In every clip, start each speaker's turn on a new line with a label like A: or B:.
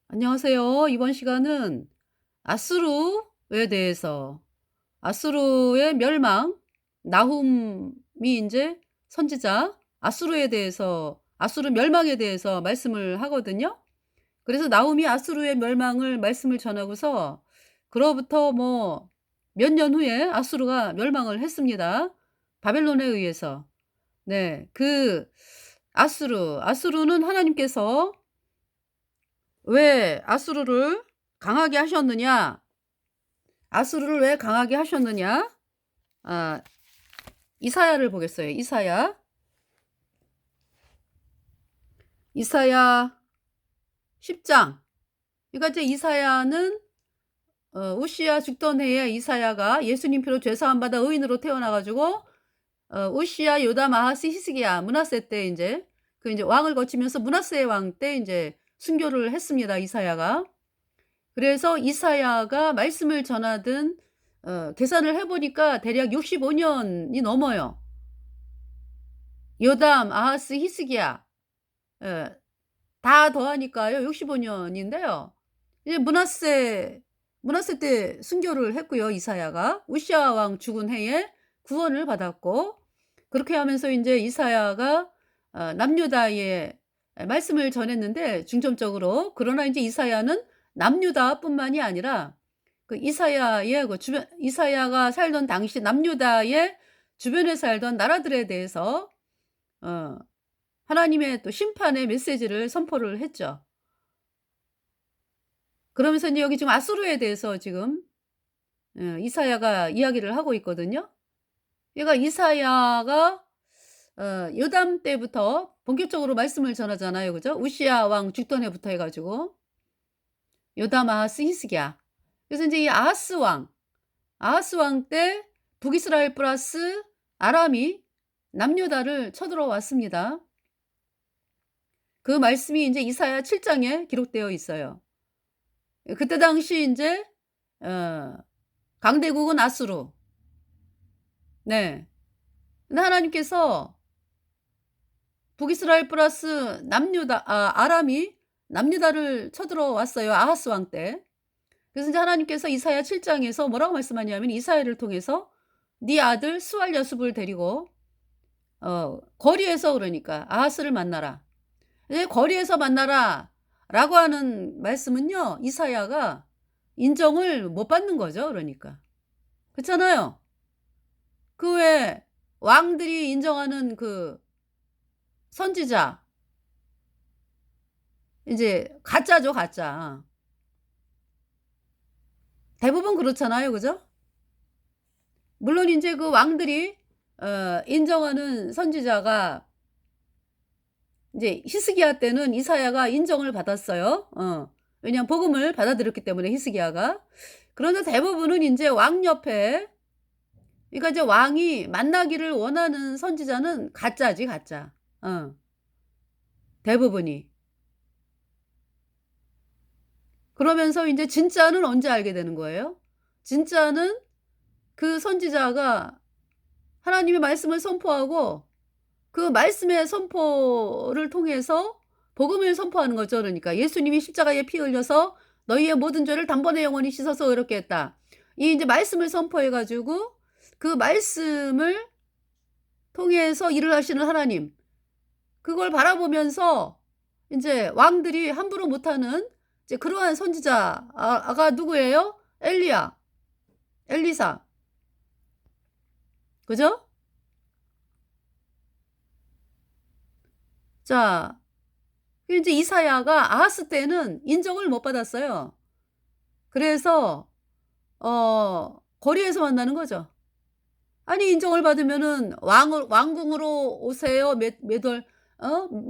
A: 안녕하세요. 이번 시간은 아수르에 대해서 아수르의 멸망, 나훔이 인제 선지자 아수르에 대해서 아수르 멸망에 대해서 말씀을 하거든요. 그래서 나훔이 아수르의 멸망을 말씀을 전하고서 그로부터 뭐 몇 년 후에 아수르가 멸망을 했습니다, 바벨론에 의해서. 네. 아수르는 하나님께서 왜 아수르를 강하게 하셨느냐? 아수르를 왜 강하게 하셨느냐? 아 이사야를 보겠어요. 이사야 10 장. 그러니까 이제 이사야는 우시야 죽던 해에 이사야가 예수님 피로 죄 사함 받아 의인으로 태어나 가지고 우시야, 요담, 아하스, 히스기야, 므낫세 때 인제 인제 왕을 거치면서 므낫세 왕 때 인제 순교를 했습니다, 이사야가. 그래서 이사야가 말씀을 전하던 계산을 해 보니까 대략 65 년이 넘어요. 요담, 아하스, 히스기야 예 다 더하니까요 65 년인데요. 이제 므낫세 때 순교를 했고요, 이사야가. 우시야 왕 죽은 해에 구원을 받았고, 그렇게 하면서 인제 이사야가 남유다에 말씀을 전했는데 중점적으로. 그러나 인제 이사야는 남유다뿐만이 아니라 이사야의 주변, 이사야가 살던 당시 남유다의 주변에 살던 나라들에 대해서 어 하나님의 또 심판의 메시지를 선포를 했죠. 그러면서 인제 여기 지금 아수르에 대해서 지금 이사야가 이야기를 하고 있거든요. 그러니까 이사야가 요담 때부터 본격적으로 말씀을 전하잖아요. 그죠? 우시야 왕 죽던 해부터 해 가지고 요담, 아하스, 히스기야. 그래서 인제 이 아하스 왕 때 북이스라엘 플러스 아람이 남유다를 쳐들어왔습니다. 그 말씀이 인제 이사야 7 장에 기록되어 있어요. 그때 당시 인제 어 강대국은 아수르. 네. 근데 하나님께서 북이스라엘 플러스 아람이 남유다를 쳐들어왔어요, 아하스 왕 때. 그래서 인제 하나님께서 이사야 7 장에서 뭐라고 말씀하냐면 이사야를 통해서 "네 아들 스왈야숲을 데리고 거리에서", 그러니까 "아하스를 만나라." 예, "거리에서 만나라."라고 하는 말씀은요, 이사야가 인정을 못 받는 거죠, 그러니까. 그렇잖아요. 그 왜 왕들이 인정하는 그 선지자 인제 가짜죠, 가짜. 대부분 그렇잖아요. 그죠? 물론 인제 그 왕들이 인정하는 선지자가 인제 히스기야 때는 이사야가 인정을 받았어요. 왜냐하면 복음을 받아들였기 때문에 히스기야가. 그러나 대부분은 인제 왕 옆에, 그러니까 이제 왕이 만나기를 원하는 선지자는 가짜지, 가짜. 어 대부분이. 그러면서 인제 진짜는 언제 알게 되는 거예요? 진짜는 그 선지자가 하나님의 말씀을 선포하고 그 말씀의 선포를 통해서 복음을 선포하는 거죠. 그러니까 예수님이 십자가에 피 흘려서 "너희의 모든 죄를 단번에 영원히 씻어서 의롭게 했다." 이 인제 말씀을 선포해 가지고 그 말씀을 통해서 일을 하시는 하나님, 그걸 바라보면서 인제 왕들이 함부로 못하는 이제 그러한 선지자가 누구예요? 엘리사. 그죠? 자, 인제 이사야가 아하스 때는 인정을 못 받았어요. 그래서 거리에서 만나는 거죠. 아니 인정을 받으면은 왕궁으로 오세요. 몇 월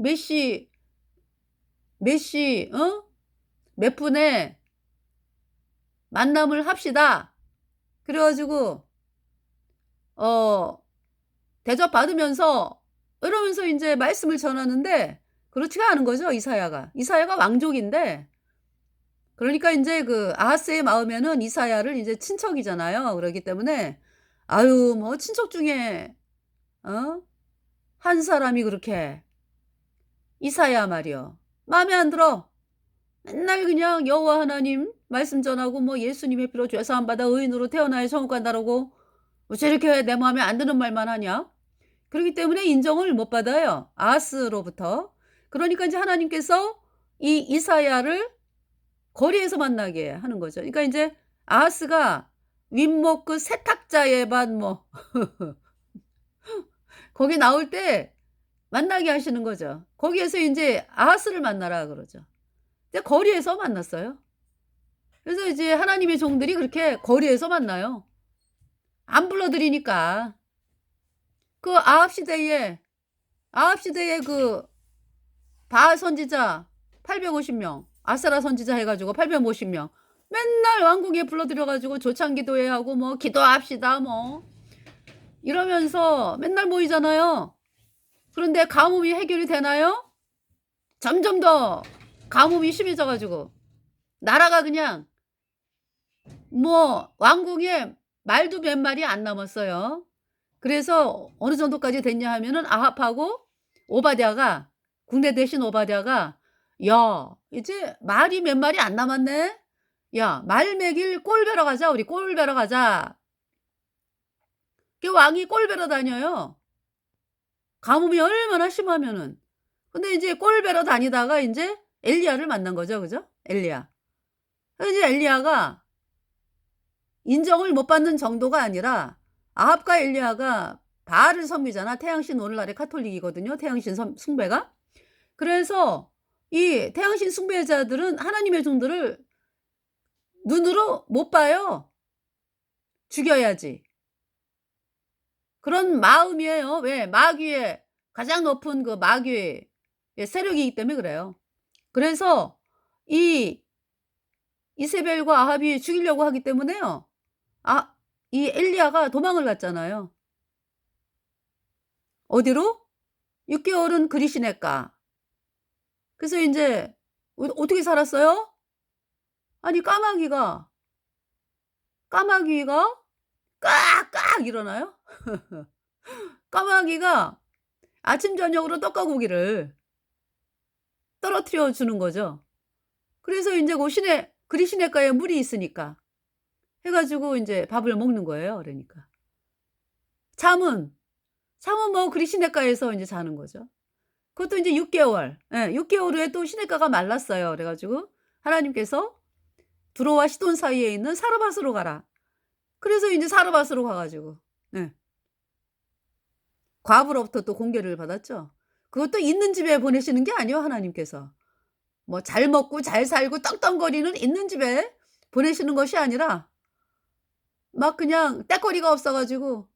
A: 몇 시 몇 분에 만남을 합시다. 그래 가지고 어 대접받으면서 이러면서 인제 말씀을 전하는데 그렇지가 않은 거죠, 이사야가. 이사야가 왕족인데, 그러니까 인제 아하스의 마음에는 이사야를 인제 친척이잖아요. 그러기 때문에 아유 뭐 친척 중에 어 한 사람이 그렇게 "이사야 말이여 마음에 안 들어." 맨날 그냥 여호와 하나님 말씀 전하고 뭐 예수님의 피로 죄 사함 받아 의인으로 태어나야 천국 간다라고 어째 이렇게 내 마음에 안 드는 말만 하냐? 그렇기 때문에 인정을 못 받아요, 아하스로부터. 그러니까 인제 하나님께서 이 이사야를 거리에서 만나게 하는 거죠. 그러니까 인제 아하스가 윗목 그 세탁자의 밭 뭐 거기 나올 때 만나게 하시는 거죠. 거기에서 인제 아하스를 만나라 그러죠. 근데 거리에서 만났어요. 그래서 이제 하나님의 종들이 그렇게 거리에서 만나요. 안 불러들이니까. 그 아합 시대에 그 바알 선지자 850 명, 아세라 선지자 해 가지고 850 명 맨날 왕궁에 불러들여 가지고 조창기도회 하고 뭐 "기도합시다." 뭐 이러면서 맨날 모이잖아요. 그런데 가뭄이 해결이 되나요? 점점 더 가뭄이 심해져 가지고 나라가 그냥 뭐 왕궁에 말도 몇 마리 안 남았어요. 그래서 어느 정도까지 됐냐 하면은 아합하고 오바댜가 국내 대신 오바댜가 "야 이제 말이 몇 마리 안 남았네. 야 말 먹일 꼴 베러 가자. 우리 꼴 베러 가자." 그 왕이 꼴 베러 다녀요. 가뭄이 얼마나 심하면은. 근데 이제 꼴 베러 다니다가 인제 엘리야를 만난 거죠. 그죠? 엘리야. 그래서 이제 엘리야가 인정을 못 받는 정도가 아니라 아합과 엘리야가 바알을 섬기잖아. 태양신 오늘날의 가톨릭이거든요, 태양신 숭배가. 그래서 이 태양신 숭배자들은 하나님의 종들을 눈으로 못 봐요. 죽여야지. 그런 마음이에요. 왜? 마귀의 가장 높은 그 마귀의 세력이기 때문에 그래요. 그래서 이 이세벨과 아합이 죽이려고 하기 때문에요. 이 엘리야가 도망을 갔잖아요. 어디로? 6 개월은 그리시네가. 그래서 인제 어떻게 살았어요? 아니 까마귀가 깍깍 일어나요. 까마귀가 아침 저녁으로 떡과 고기를 떨어뜨려 주는 거죠. 그래서 인제 고 시내 그리시네가에 물이 있으니까 해 가지고 인제 밥을 먹는 거예요 그러니까. 잠은, 잠은 뭐 그리시네가에서 인제 자는 거죠. 그것도 인제 6 개월. 예 6 개월 후에 또 시냇가가 말랐어요. 그래 가지고 하나님께서 두로와 시돈 사이에 있는 사르밧으로 가라. 그래서 인제 사르밧으로 가 가지고 예 과부로부터 또 공개를 받았죠. 그것도 있는 집에 보내시는 게 아니에요 하나님께서. 뭐 잘 먹고 잘 살고 떡덩거리는 있는 집에 보내시는 것이 아니라 막 그냥 땔거리가 없어 가지고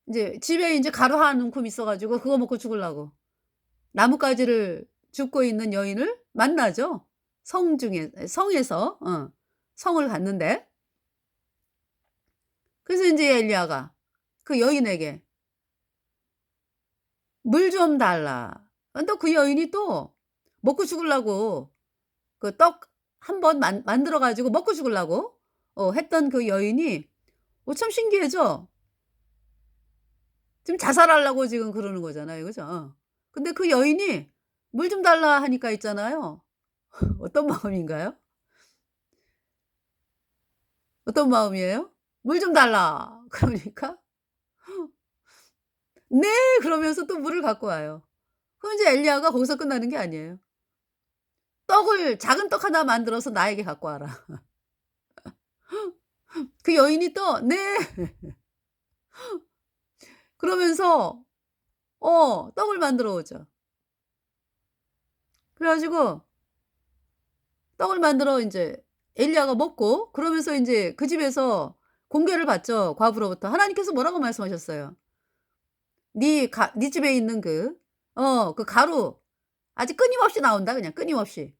A: 인제 집에 인제 가루 한 움큼 있어 가지고 그거 먹고 죽으려고 나뭇가지를 줍고 있는 여인을 만나죠. 성에서 성을 갔는데 그래서 인제 엘리야가 그 여인에게 "물 좀 달라." 또 그 여인이 또 먹고 죽으려고 그 떡 한 번 만들어 가지고 먹고 죽으려고 했던 그 여인이 참 신기하죠? 지금 자살하려고 지금 그러는 거잖아요. 그죠? 근데 그 여인이 "물 좀 달라." 하니까 있잖아요. 어떤 마음인가요? 어떤 마음이에요? "물 좀 달라." 그러니까 "네." 그러면서 또 물을 갖고 와요. 그럼 이제 엘리야가 거기서 끝나는 게 아니에요. "떡을 작은 떡 하나 만들어서 나에게 갖고 와라." 그 여인이 또 "네." 그러면서 떡을 만들어 오죠. 그래 가지고 떡을 만들어 인제 엘리야가 먹고 그러면서 인제 그 집에서 공개를 받죠, 과부로부터. 하나님께서 뭐라고 말씀하셨어요? "네 집에 있는 그 가루 아주 끊임없이 나온다." 그냥 끊임없이.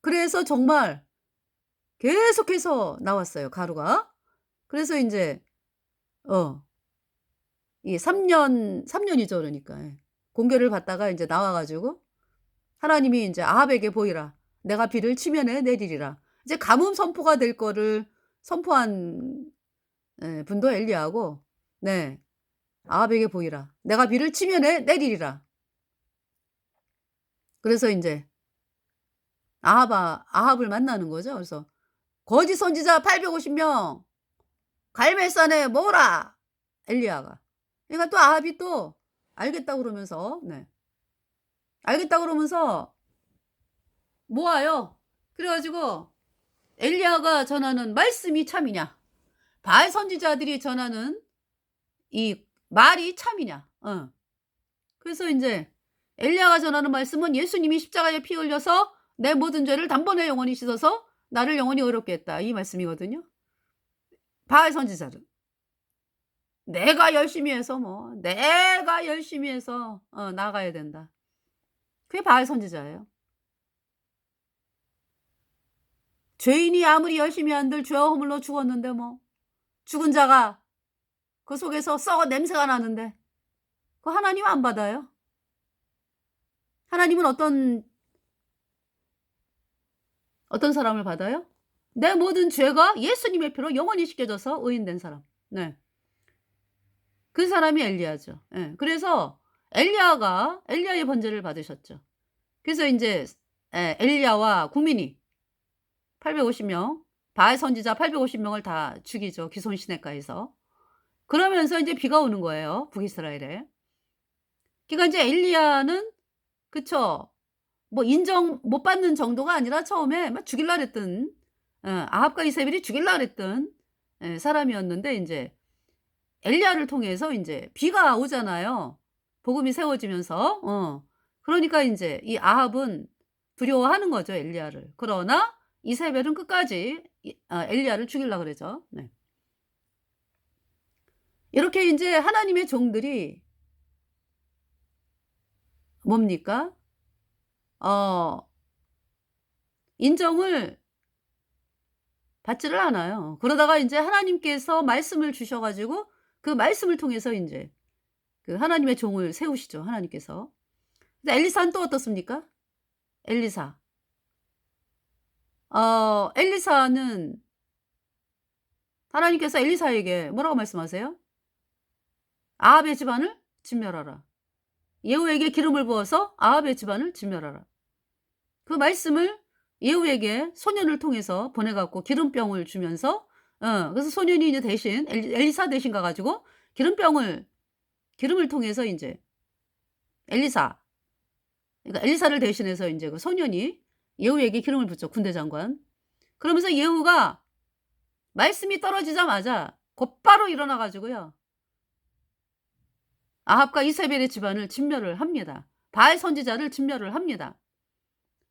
A: 그래서 정말 계속해서 나왔어요, 가루가. 그래서 인제 어 이 3 년이죠 그러니까. 예. 공개를 받다가 인제 나와 가지고 하나님이 인제 "아합에게 보이라. 내가 비를 치면에 내리리라." 이제 가뭄 선포가 될 거를 선포한 분도 엘리야고 네. "아합에게 보이라. 내가 비를 치면에 내리리라." 그래서 인제 아합을 만나는 거죠. 그래서 "거짓 선지자 850명 갈멜산에 모으라." 엘리야가. 그러니까 또 아합이 또 알겠다 그러면서 네. 알겠다 그러면서 모아요. 그래 가지고 엘리야가 전하는 말씀이 참이냐, 바알 선지자들이 전하는 이 말이 참이냐. 그래서 인제 엘리야가 전하는 말씀은 "예수님이 십자가에 피 흘려서 내 모든 죄를 단번에 영원히 씻어서 나를 영원히 의롭게 했다." 이 말씀이거든요. 바알 선지자들. "내가 열심히 해서 뭐 내가 열심히 해서 나아가야 된다." 그게 바알 선지자예요. 죄인이 아무리 열심히 한들 죄와 허물로 죽었는데 뭐 죽은 자가 그 속에서 썩어 냄새가 나는데 그거 하나님 안 받아요? 하나님은 어떤 사람을 받아요? 내 모든 죄가 예수님의 피로 영원히 씻겨져서 의인된 사람. 네. 그 사람이 엘리야죠. 예. 그래서 엘리야가 엘리야의 번제를 받으셨죠. 그래서 인제 엘리야와 국민이 850 명, 바알 선지자 850 명을 다 죽이죠, 기손 시내가에서. 그러면서 인제 비가 오는 거예요, 북이스라엘에. 그러니까 인제 엘리야는 그쵸. 뭐 인정 못 받는 정도가 아니라 처음에 막 죽일라 그랬던 아합과 이세벨이 죽일라 그랬던 사람이었는데 인제 엘리야를 통해서 인제 비가 오잖아요, 복음이 세워지면서. 그러니까 인제 이 아합은 두려워하는 거죠, 엘리야를. 그러나 이세벨은 끝까지 엘리야를 죽이려 그러죠. 네. 이렇게 인제 하나님의 종들이 뭡니까? 어 인정을 받지를 않아요. 그러다가 인제 하나님께서 말씀을 주셔 가지고 그 말씀을 통해서 인제 그 하나님의 종을 세우시죠, 하나님께서. 근데 엘리사는 또 어떻습니까? 엘리사. 엘리사는 하나님께서 엘리사에게 뭐라고 말씀하세요? "아합의 집안을 진멸하라. 예후에게 기름을 부어서 아합의 집안을 진멸하라." 그 말씀을 예후에게 소년을 통해서 보내 갖고 기름병을 주면서 그래서 소년이 이제 대신 엘리사 대신 가 가지고 기름을 통해서 인제 엘리사 그러니까 엘리사를 대신해서 인제 그 소년이 예후에게 기름을 붓죠, 군대 장관. 그러면서 예후가 말씀이 떨어지자마자 곧바로 일어나 가지고요, 아합과 이세벨의 집안을 진멸을 합니다. 바알 선지자를 진멸을 합니다.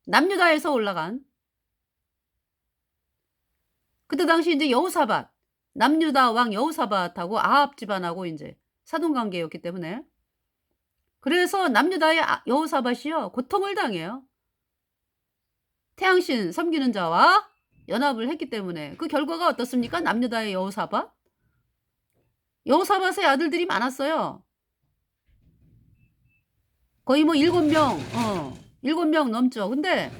A: 남유다에서 올라간 그때 당시 인제 여호사밧 남유다 왕 여호사밧하고 아합 집안하고 인제 사돈 관계였기 때문에 그래서 남유다의 여호사밧이요 고통을 당해요. 태양신 섬기는 자와 연합을 했기 때문에 그 결과가 어떻습니까? 남유다의 여호사밧의 아들들이 많았어요. 거의 뭐 7 명 7명 넘죠. 근데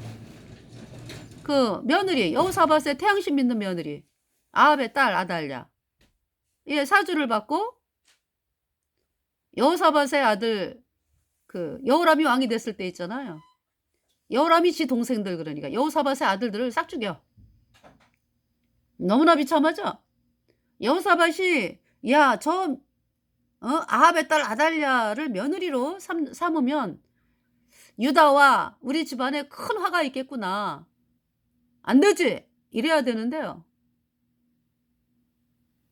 A: 그 며느리 여호사밧의 태양신 믿는 며느리 아합의 딸 아달랴 사주를 받고 여호사밧의 아들 그 여호람이 왕이 됐을 때 있잖아요. 여호람이 지 동생들 그러니까 여호사밧의 아들들을 싹 죽여. 너무나 비참하죠? 여호사밧이 "야 저 아합의 딸 아달랴를 며느리로 삼으면 유다와 우리 집안에 큰 화가 있겠구나. 안 되지." 이래야 되는데요.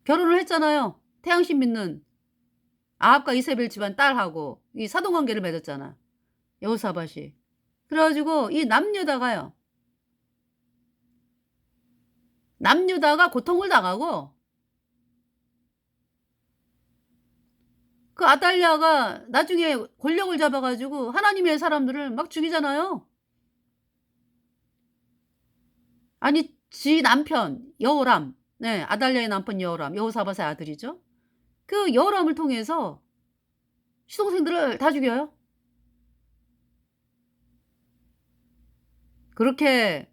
A: 결혼을 했잖아요. 태양신 믿는 아합과 이세벨 집안 딸하고 이 사돈 관계를 맺었잖아, 여호사밧이. 그래 가지고 이 남유다가 고통을 당하고 그 아달랴가 나중에 권력을 잡아 가지고 하나님의 사람들을 막 죽이잖아요. 아니 지 남편 여호람 네 아달랴의 남편 여호람 여호사밧의 아들이죠. 그 여호람을 통해서 시동생들을 다 죽여요. 그렇게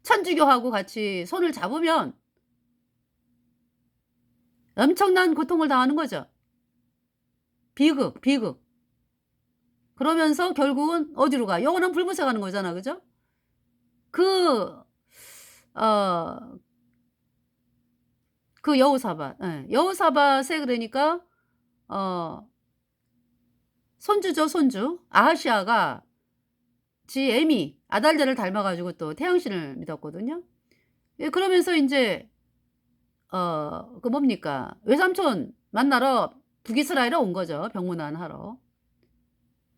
A: 천주교하고 같이 손을 잡으면 엄청난 고통을 당하는 거죠. 비극, 비극. 그러면서 결국은 어디로 가? 영원한 불못에 가는 거잖아. 그죠? 그 어 그 여호사밧, 예. 여호사밧의 그러니까 어 손주죠, 손주. 아하시아가 지 애미 아달랴를 닮아 가지고 또 태양신을 믿었거든요. 예, 그러면서 인제 그 뭡니까, 외삼촌 만나러 북이스라엘에 온 거죠, 병문안하러.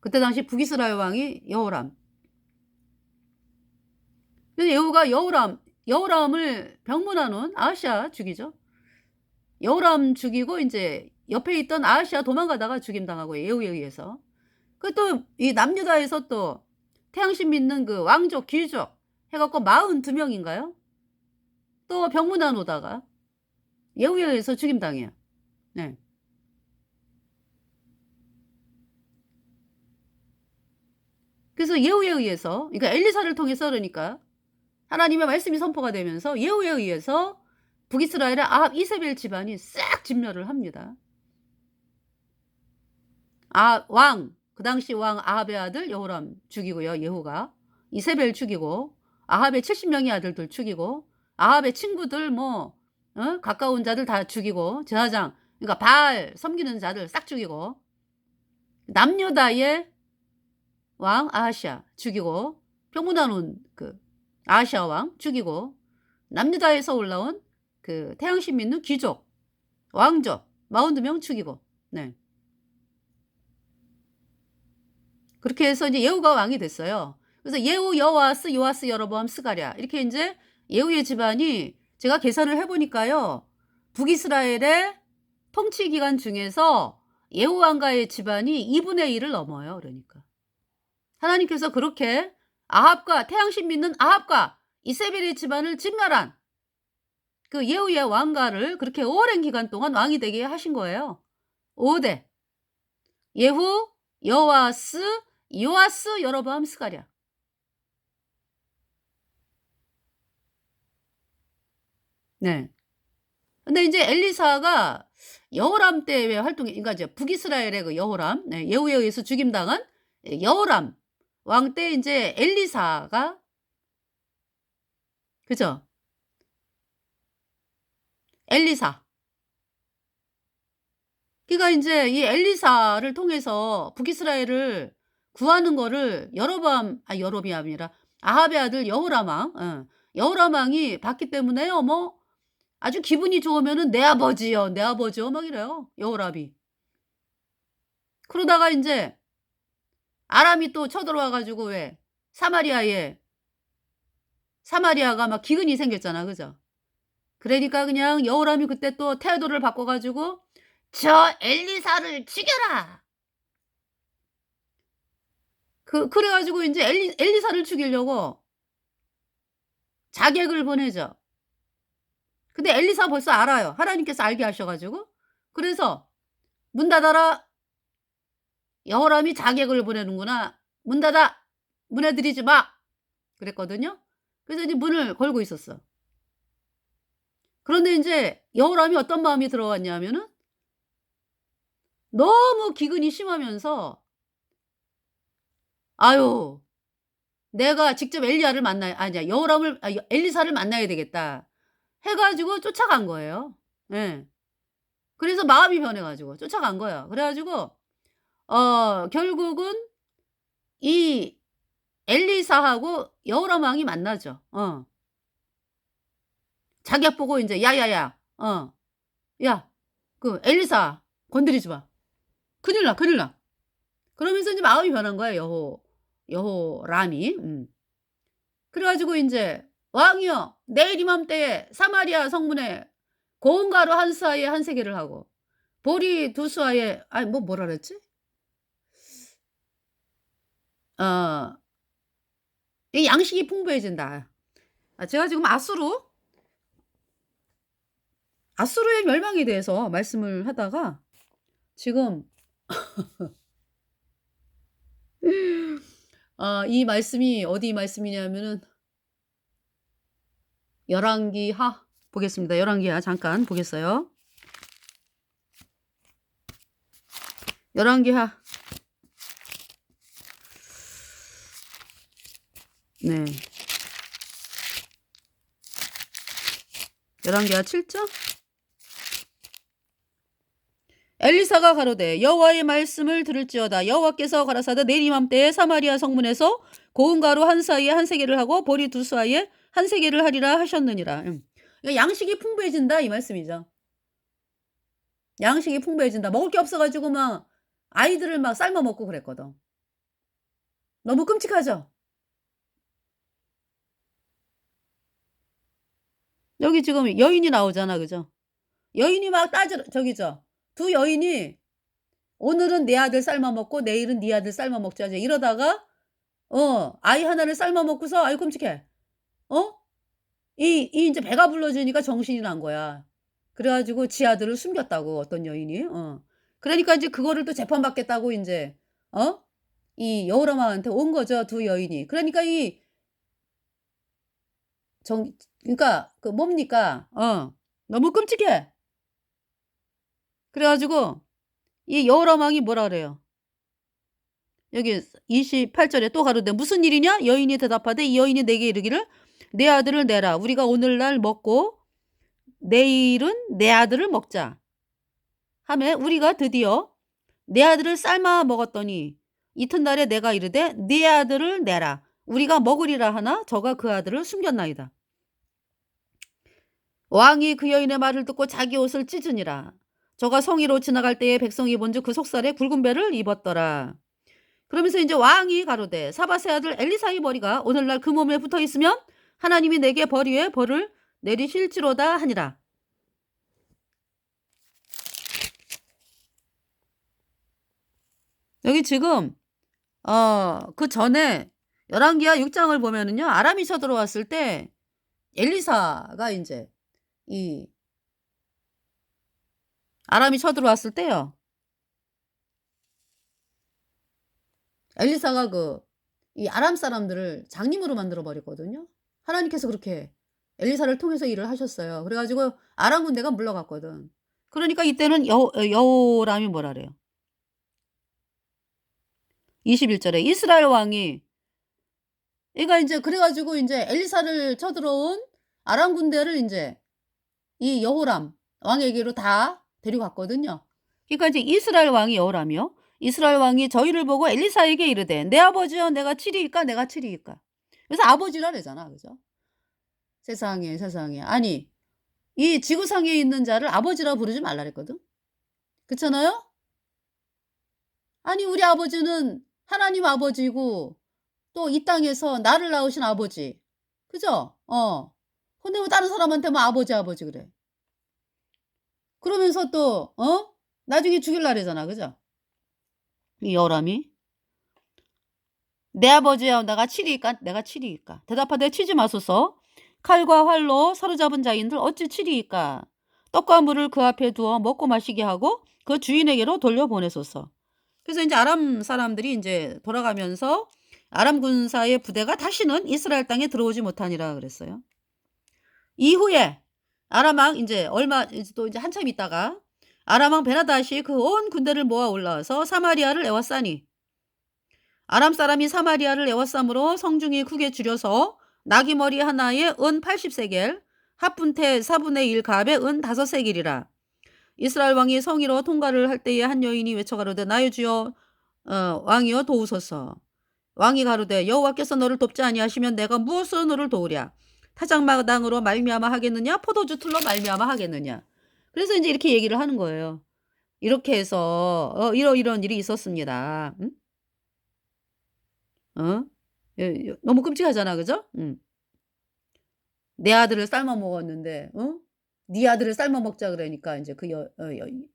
A: 그때 당시 북이스라엘 왕이 여호람. 그래서 여호가 여호람을 병문안 온 아하시아 죽이죠. 여호람 죽이고 인제 옆에 있던 아하시아 도망가다가 죽임당하고 예후에 의해서. 그 또 이 남유다에서 또 태양신 믿는 그 왕족, 귀족 해 갖고 42 명인가요? 또 병문안 오다가 예후에 의해서 죽임당해요. 네. 그래서 예후에 의해서, 그러니까 엘리사를 통해서, 그러니까 하나님의 말씀이 선포가 되면서 예후에 의해서 북이스라엘의 아합 이세벨 집안이 싹 진멸을 합니다. 그 당시 왕 아합의 아들 여호람 죽이고요, 예후가. 이세벨 죽이고 아합의 70명의 아들들 죽이고 아합의 친구들 뭐 가까운 자들 다 죽이고 제사장, 그러니까 바알 섬기는 자들 싹 죽이고 남유다의 왕 아하시아 죽이고 병문안 온 그 아하시아 왕 죽이고 남유다에서 올라온 그 태양신 믿는 귀족, 왕족 42명 죽이고. 네. 그렇게 해서 이제 예후가 왕이 됐어요. 그래서 예후, 여호아스, 요아스, 여로보암, 스가랴 이렇게 인제 예후의 집안이 제가 계산을 해 보니까요, 북이스라엘의 통치 기간 중에서 예후 왕가의 집안이 2분의 1을 넘어요, 그러니까. 하나님께서 그렇게 아합과 태양신 믿는 아합과 이세벨의 집안을 진멸한 그 예후의 왕가를 그렇게 오랜 기간 동안 왕이 되게 하신 거예요. 5대. 예후, 여호아스, 요아스, 여로보암, 스가랴. 네. 근데 인제 엘리사가 여호람 때의 활동이, 그러니까 이제 북이스라엘의 그 여호람, 네, 예후에 의해서 죽임당한 여호람 왕 때 인제 엘리사가, 그죠? 엘리사. 그러니까 인제 이 엘리사를 통해서 북이스라엘을 구하는 거를 여로보암이 아니라 아합의 아들 여호람 왕, 여호람 왕이 봤기 때문에 어머 아주 기분이 좋으면은 "내 아버지여, 내 아버지여." 막 이래요, 여호람이. 그러다가 인제 아람이 또 쳐들어와 가지고 왜 사마리아가 막 기근이 생겼잖아. 그죠? 그러니까 그냥 여호람이 그때 또 태도를 바꿔 가지고 "저 엘리사를 죽여라." 그래 가지고 인제 엘리사를 죽이려고 자객을 보내죠. 근데 엘리사가 벌써 알아요. 하나님께서 알게 하셔 가지고. 그래서 "문 닫아라." 여호람이 자객을 보내는구나. "문 닫아. 문에 들이지 마." 그랬거든요. 그래서 이제 문을 걸고 있었어. 그런데 인제 여호람이 어떤 마음이 들어왔냐면은 너무 기근이 심하면서 '아유, 내가 직접 엘리야를 만나야, 아니야, 여호람을, 엘리사를 만나야 되겠다.' 해 가지고 쫓아간 거예요. 예. 그래서 마음이 변해 가지고 쫓아간 거예요. 그래 가지고 결국은 이 엘리사하고 여호람 왕이 만나죠. 자기가 보고 인제 "야야야. 야, 그 엘리사 건드리지 마. 큰일 나, 큰일 나." 그러면서 인제 마음이 변한 거예요, 여호람이. 그래 가지고 인제 "왕이여, 내일 이맘때에 사마리아 성문에 고운 가루 한 수아에 한 세개를 하고 보리 두 수아에", 아니 뭐라 그랬지? 어 "이 양식이 풍부해진다." 제가 지금 아수르의 멸망에 대해서 말씀을 하다가 지금 이 말씀이 어디 말씀이냐면은 열왕기하 보겠습니다. 열왕기하 잠깐 보겠어요. 열왕기하. 네. 열왕기하 7장. 엘리사가 가로되 여호와의 말씀을 들을지어다. 여호와께서 가라사대 내일 이맘때에 사마리아 성문에서 고운 가루 한 사이에 한 세겔을 하고 보리 두 사이에 한 세겔을 하리라 하셨느니라. 그러니까 양식이 풍부해진다 이 말씀이죠. 양식이 풍부해진다. 먹을 게 없어가지고 막 아이들을 막 삶아 먹고 그랬거든. 너무 끔찍하죠. 여기 지금 여인이 나오잖아, 그죠? 여인이 막 저기죠. 두 여인이 오늘은 내 아들 삶아 먹고 내일은 네 아들 삶아 먹자. 이러다가 아이 하나를 삶아 먹고서 아이 끔찍해. 어? 이제 배가 불러지니까 정신이 난 거야. 그래 가지고 지 아들을 숨겼다고 어떤 여인이. 그러니까 이제 그거를 또 재판받겠다고 인제 이 여호람한테 온 거죠, 두 여인이. 그러니까 그러니까 그 뭡니까? 너무 끔찍해. 그래 가지고 이 여호람 왕이 뭐라 그래요? 여기 28절에 또 가로되 무슨 일이냐? 여인이 대답하되 이 여인이 내게 이르기를 내 아들을 내라. 우리가 오늘날 먹고 내일은 내 아들을 먹자. 하매 우리가 드디어 내 아들을 삶아 먹었더니 이튿날에 내가 이르되 네 아들을 내라. 우리가 먹으리라 하나 저가 그 아들을 숨겼나이다. 왕이 그 여인의 말을 듣고 자기 옷을 찢으니라. 저가 성위로 지나갈 때에 백성이 본즉 그 속살에 굵은 배를 입었더라. 그러면서 이제 왕이 가로되 사밧의 아들 엘리사의 머리가 오늘날 그 몸에 붙어 있으면 하나님이 내게 벌 위에 벌을 내리실지로다 하니라. 여기 지금 그 전에 열왕기하 6장을 보면은요. 아람이 쳐들어왔을 때 엘리사가 이제 이 아람이 쳐들어왔을 때요. 엘리사가 이 아람 사람들을 장님으로 만들어 버렸거든요. 하나님께서 그렇게 엘리사를 통해서 일을 하셨어요. 그래 가지고 아람 군대가 물러갔거든. 그러니까 이때는 여호람이 뭐라 그래요? 21절에 이스라엘 왕이 그러니까 인제 그래 가지고 인제 엘리사를 쳐들어온 아람 군대를 인제 이 여호람 왕에게로 다 데려갔거든요. 그러니까 이제 이스라엘 왕이 여호람이요. 이스라엘 왕이 저희를 보고 엘리사에게 이르되 내 아버지여 내가 치리이까 내가 치리이까. 그래서 아버지라 그러잖아. 그죠? 세상에, 세상에. 아니 이 지구상에 있는 자를 아버지라 부르지 말라 그랬거든. 그렇잖아요? 아니 우리 아버지는 하나님 아버지고 또 이 땅에서 나를 낳으신 아버지. 그죠? 근데 왜 다른 사람한테만 아버지, 아버지 그래. 그러면서 또 나중에 죽일라 그러잖아. 그죠? 이 여람이 내 아버지여 내가 치리이까 내가 치리이까. 대답하되 치지 마소서. 칼과 활로 사로잡은 자인들 어찌 치리이까. 떡과 물을 그 앞에 두어 먹고 마시게 하고 그 주인에게로 돌려보내소서. 그래서 이제 아람 사람들이 이제 돌아가면서 아람 군사의 부대가 다시는 이스라엘 땅에 들어오지 못하니라 그랬어요. 이후에 아람 왕 이제 또 이제 한참 있다가 아람 왕 베나다시 그 온 군대를 모아 올라와서 사마리아를 에워싸니 아람 사람이 사마리아를 에워싸므로 성중이 크게 줄여서 나귀머리 하나에 은 80세겔 합분태 4분의 1 갑에 은 5세겔이라. 이스라엘 왕이 성위로 통과를 할 때에 한 여인이 외쳐 가로되 나의 주여 왕이여 도우소서. 왕이 가로되 여호와께서 너를 돕지 아니하시면 내가 무엇으로 너를 도우랴. 타작마당으로 말미암아 하겠느냐 포도주 틀로 말미암아 하겠느냐. 그래서 이제 이렇게 얘기를 하는 거예요. 이렇게 해서 이런 일이 있었습니다. 응? 너무 끔찍하잖아, 그죠? 내 아들을 삶아 먹었는데, 네 아들을 삶아 먹자 그러니까 이제 그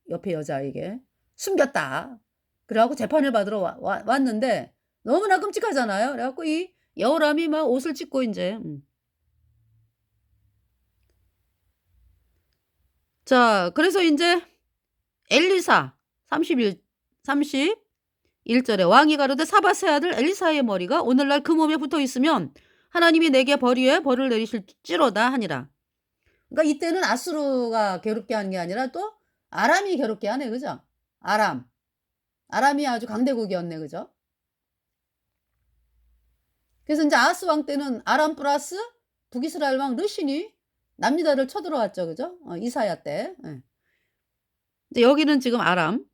A: 옆에 여자에게 숨겼다. 그래갖고 재판을 받으러 왔는데 너무나 끔찍하잖아요. 그래갖고 이 여호람이 막 옷을 찢고 이제. 자, 그래서 이제 엘리사 31절에 왕이 가로되 사밧의 아들 엘리사의 머리가 오늘날 그 몸에 붙어 있으면 하나님이 내게 벌 위에 벌을 내리실지로다 하니라. 그러니까 이때는 아수르가 괴롭게 하는 게 아니라 또 아람이 괴롭게 하네. 그죠? 아람이 아주 강대국이었네. 그죠? 그래서 이제 아하스 왕 때는 아람 플러스 북이스라엘 왕 르신이 남유다를 쳐들어왔죠. 그죠? 이사야 때. 예. 근데 여기는 지금 아람.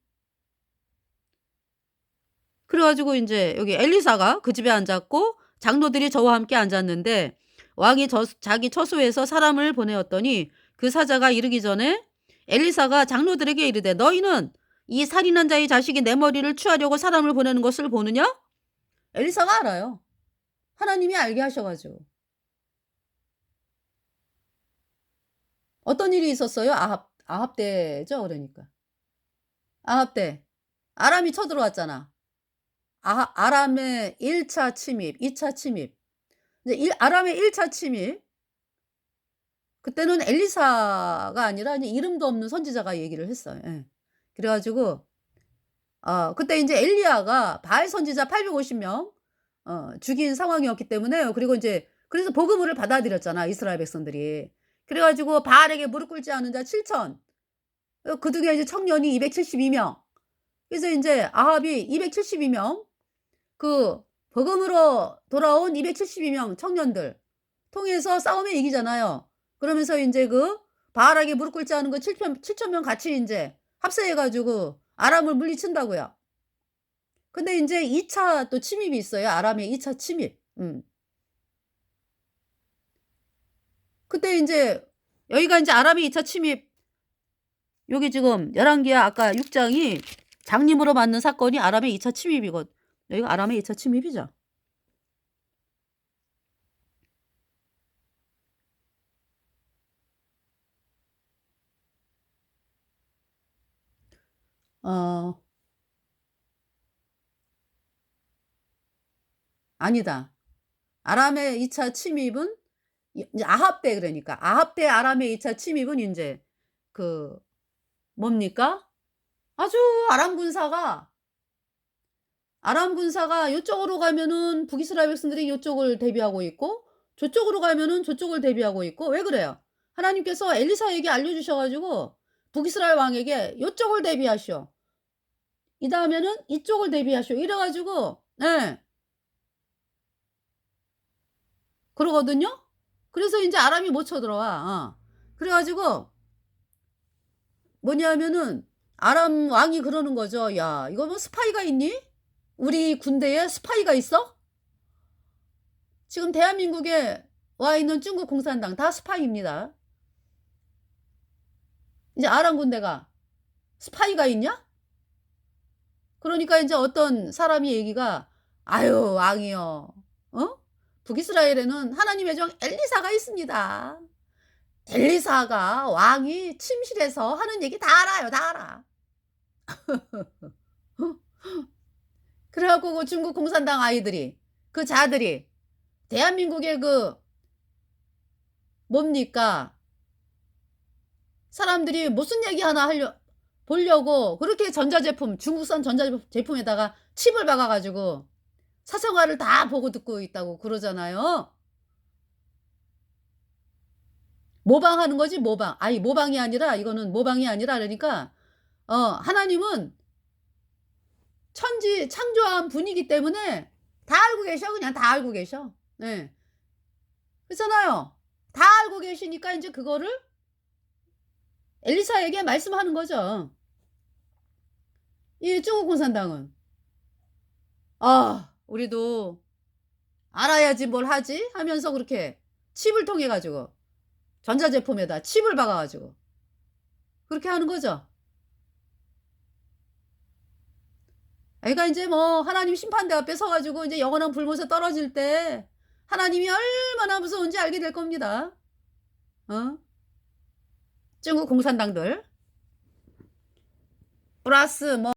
A: 그래 가지고 인제 여기 엘리사가 그 집에 앉았고 장로들이 저와 함께 앉았는데 왕이 자기 처소에서 사람을 보내었더니 그 사자가 이르기 전에 엘리사가 장로들에게 이르되 너희는 이 살인한 자의 자식이 내 머리를 취하려고 사람을 보내는 것을 보느냐? 엘리사가 알아요. 하나님이 알게 하셔 가지고. 어떤 일이 있었어요? 아합 때죠 그러니까. 아합 때 아람이 쳐들어왔잖아. 아람의 1차 침입, 2차 침입. 이제 아람의 1차 침입 그때는 엘리사가 아니라 이제 이름도 없는 선지자가 얘기를 했어요. 예. 그래 가지고 그때 인제 엘리야가 바알 선지자 850명 죽인 상황이었기 때문에요. 그리고 인제 그래서 복음을 받아들였잖아 이스라엘 백성들이. 그래 가지고 바알에게 무릎 꿇지 않은 자 7천 그중에 이제 청년이 272 명. 그래서 인제 아합이 272 명 그 복음으로 돌아온 272명 청년들 통해서 싸우면 이기잖아요. 그러면서 인제 그 바알에게 무릎 꿇지 않은 그 7천 명 같이 인제 합세해 가지고 아람을 물리친다고요. 근데 인제 2차 또 침입이 있어요. 아람의 2차 침입. 그때 인제 여기가 인제 아람의 2차 침입 여기 지금 열왕기하 아까 6 장이 장님으로 맞는 사건이 아람의 2차 여기가 아람의 2차 침입이죠. 어 아니다. 아람의 2차 침입은 이제 아합 때 그러니까 아합 때 아람의 2차 침입은 인제 그 뭡니까? 아주 아람 군사가 요쪽으로 가면은 북이스라엘 백성들이 요쪽을 대비하고 있고 저쪽으로 가면은 저쪽을 대비하고 있고 왜 그래요? 하나님께서 엘리사에게 알려 주셔 가지고 북이스라엘 왕에게 요쪽을 대비하시오. 이다음에는 이쪽을 대비하시오. 이래 가지고 예. 그러거든요. 그래서 인제 아람이 못 쳐들어와. 그래 가지고 뭐냐면은 아람 왕이 그러는 거죠. "야 이거 뭐 스파이가 있니? 우리 군대에 스파이가 있어?" 지금 대한민국에 와 있는 중국 공산당 다 스파이입니다. 이제 아람 군대가 "스파이가 있냐?" 그러니까 인제 어떤 사람이 얘기가 "아유 왕이여. 어? 북이스라엘에는 하나님의 종 엘리사가 있습니다. 엘리사가 왕이 침실에서 하는 얘기 다 알아요. 다 알아." 그래 갖고 그 중국 공산당 아이들이 그 자들이 대한민국의 그 뭡니까? 사람들이 무슨 얘기 하나 보려고 그렇게 전자제품 중국산 전자제품에다가 칩을 박아 가지고 사생활을 다 보고 듣고 있다고 그러잖아요. 모방하는 거지 모방. 아니 모방이 아니라 이거는 모방이 아니라 그러니까 하나님은 천지 창조한 분이기 때문에 다 알고 계셔. 그냥 다 알고 계셔. 예. 그렇잖아요. 다 알고 계시니까 인제 그거를 엘리사에게 말씀하는 거죠. 이 중국 공산당은. '아 우리도 알아야지 뭘 하지?' 하면서 그렇게 칩을 통해 가지고 전자제품에다 칩을 박아 가지고 그렇게 하는 거죠. 그러니까 인제 뭐 하나님 심판대 앞에 서 가지고 인제 영원한 불못에 떨어질 때 하나님이 얼마나 무서운지 알게 될 겁니다. 어? 중국 공산당들 플러스 뭐